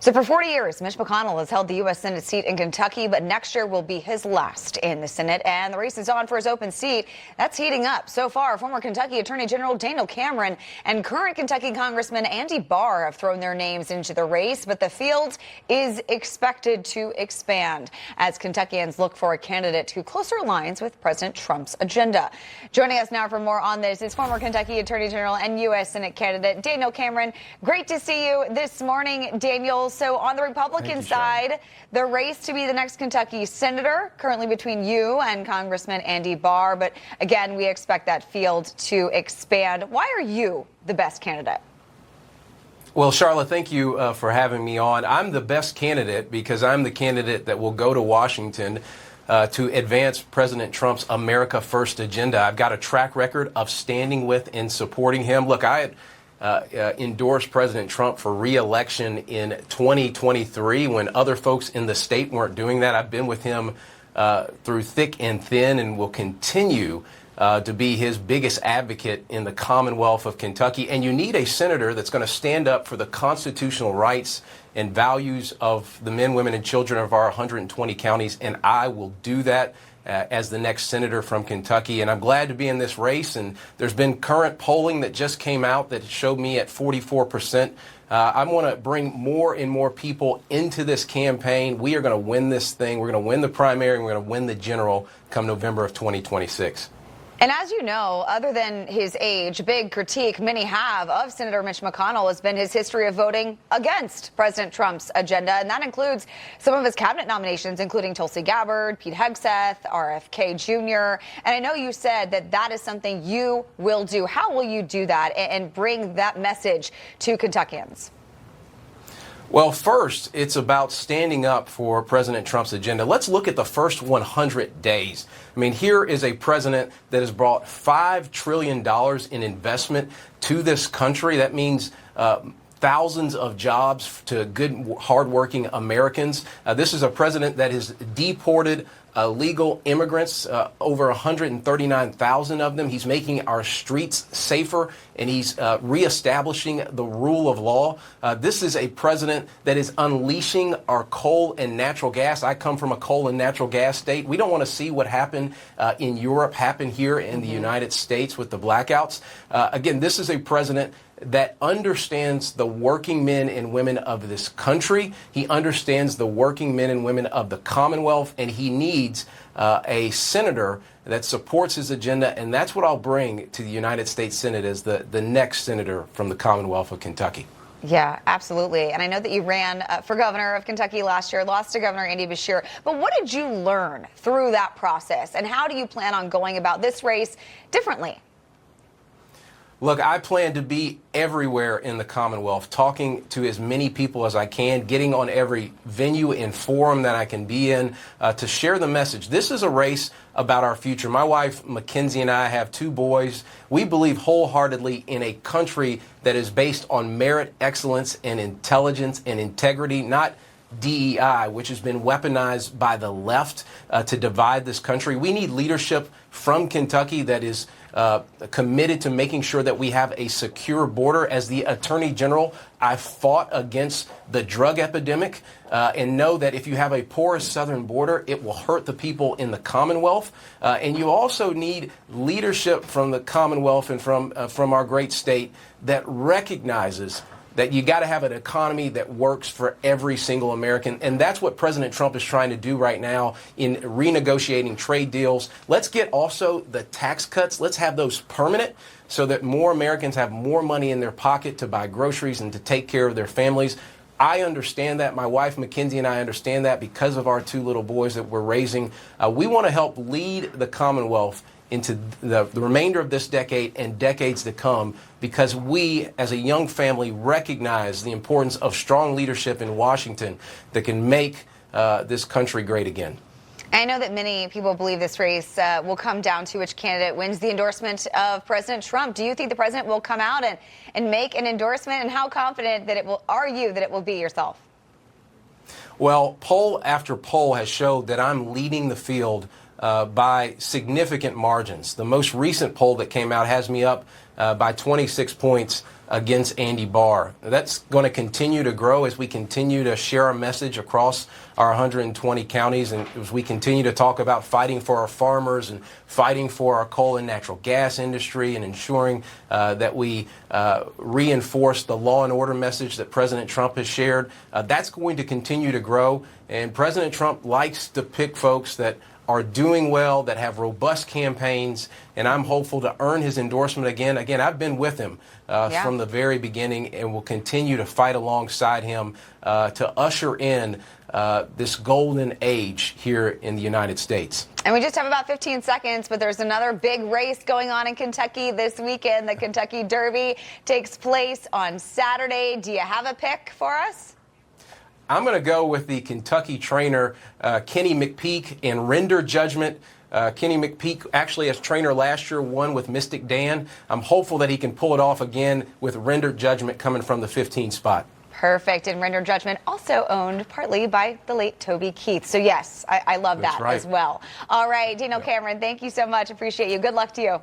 So for 40 years, Mitch McConnell has held the U.S. Senate seat in Kentucky, but next year will be his last in the Senate. And the race is on for his open seat. That's heating up. So far, former Kentucky Attorney General Daniel Cameron and current Kentucky Congressman Andy Barr have thrown their names into the race, but the field is expected to expand as Kentuckians look for a candidate who closer aligns with President Trump's agenda. Joining us now for more on this is former Kentucky Attorney General and U.S. Senate candidate Daniel Cameron. Great to see you this morning, Daniel. So on the Republican side, the race to be the next Kentucky senator, currently between you and Congressman Andy Barr. But again, we expect that field to expand. Why are you the best candidate? Well, Charlotte, thank you for having me on. I'm the best candidate because I'm the candidate that will go to Washington to advance President Trump's America First agenda. I've got a track record of standing with and supporting him. Look, I endorsed President Trump for re-election in 2023 when other folks in the state weren't doing that. I've been with him through thick and thin and will continue to be his biggest advocate in the Commonwealth of Kentucky. And you need a senator that's going to stand up for the constitutional rights and values of the men, women, and children of our 120 counties, and I will do that as the next senator from Kentucky. And I'm glad to be in this race. And there's been current polling that just came out that showed me at 44%. I want to bring more and more people into this campaign. We are going to win this thing. We're going to win the primary, and we're going to win the general come November of 2026. And as you know, other than his age, big critique many have of Senator Mitch McConnell has been his history of voting against President Trump's agenda. And that includes some of his cabinet nominations, including Tulsi Gabbard, Pete Hegseth, RFK Jr. And I know you said that that is something you will do. How will you do that and bring that message to Kentuckians? Well, first, it's about standing up for President Trump's agenda. Let's look at the first 100 days. I mean, here is a president that has brought $5 trillion in investment to this country. That means thousands of jobs to good, hardworking Americans. This is a president that has deported illegal immigrants, over 139,000 of them. He's making our streets safer, and he's reestablishing the rule of law. This is a president that is unleashing our coal and natural gas. I come from a coal and natural gas state. We don't want to see what happened in Europe happen here in the United States with the blackouts. Again, this is a president that understands the working men and women of this country. He understands the working men and women of the Commonwealth, and he needs a senator that supports his agenda, and that's what I'll bring to the United States Senate as the next senator from the Commonwealth of Kentucky. Yeah, absolutely. And I know that you ran for governor of Kentucky last year, lost to Governor Andy Beshear. But what did you learn through that process, and how do you plan on going about this race differently? Look, I plan to be everywhere in the Commonwealth, talking to as many people as I can, getting on every venue and forum that I can be in to share the message. This is a race about our future. My wife, Mackenzie, and I have 2 boys. We believe wholeheartedly in a country that is based on merit, excellence, and intelligence and integrity, not DEI, which has been weaponized by the left to divide this country. We need leadership from Kentucky that is committed to making sure that we have a secure border. As the Attorney General, I fought against the drug epidemic and know that if you have a porous southern border, it will hurt the people in the Commonwealth. And you also need leadership from the Commonwealth and from our great state that recognizes that you got to have an economy that works for every single American. And that's what President Trump is trying to do right now in renegotiating trade deals. Let's get also the tax cuts. Let's have those permanent so that more Americans have more money in their pocket to buy groceries and to take care of their families. I understand that. My wife, Mackenzie, and I understand that because of our 2 little boys that we're raising. We want to help lead the Commonwealth into the remainder of this decade and decades to come, because we, as a young family, recognize the importance of strong leadership in Washington that can make this country great again. I know that many people believe this race will come down to which candidate wins the endorsement of President Trump. Do you think the president will come out and make an endorsement? And how confident are you that it will be yourself? Well, poll after poll has showed that I'm leading the field by significant margins. The most recent poll that came out has me up by 26 points against Andy Barr. That's going to continue to grow as we continue to share our message across our 120 counties, and as we continue to talk about fighting for our farmers and fighting for our coal and natural gas industry and ensuring that we reinforce the law and order message that President Trump has shared. That's going to continue to grow, and President Trump likes to pick folks that are doing well, that have robust campaigns, and I'm hopeful to earn his endorsement again. Again, I've been with him from the very beginning and will continue to fight alongside him to usher in this golden age here in the United States. And we just have about 15 seconds, but there's another big race going on in Kentucky this weekend. The Kentucky Derby takes place on Saturday. Do you have a pick for us? I'm going to go with the Kentucky trainer, Kenny McPeek, and Render Judgment. Kenny McPeek, actually as trainer last year, won with Mystic Dan. I'm hopeful that he can pull it off again with Render Judgment coming from the 15 spot. Perfect. And Render Judgment also owned partly by the late Toby Keith. So, yes, I love that as well. All right, Daniel Cameron, thank you so much. Appreciate you. Good luck to you.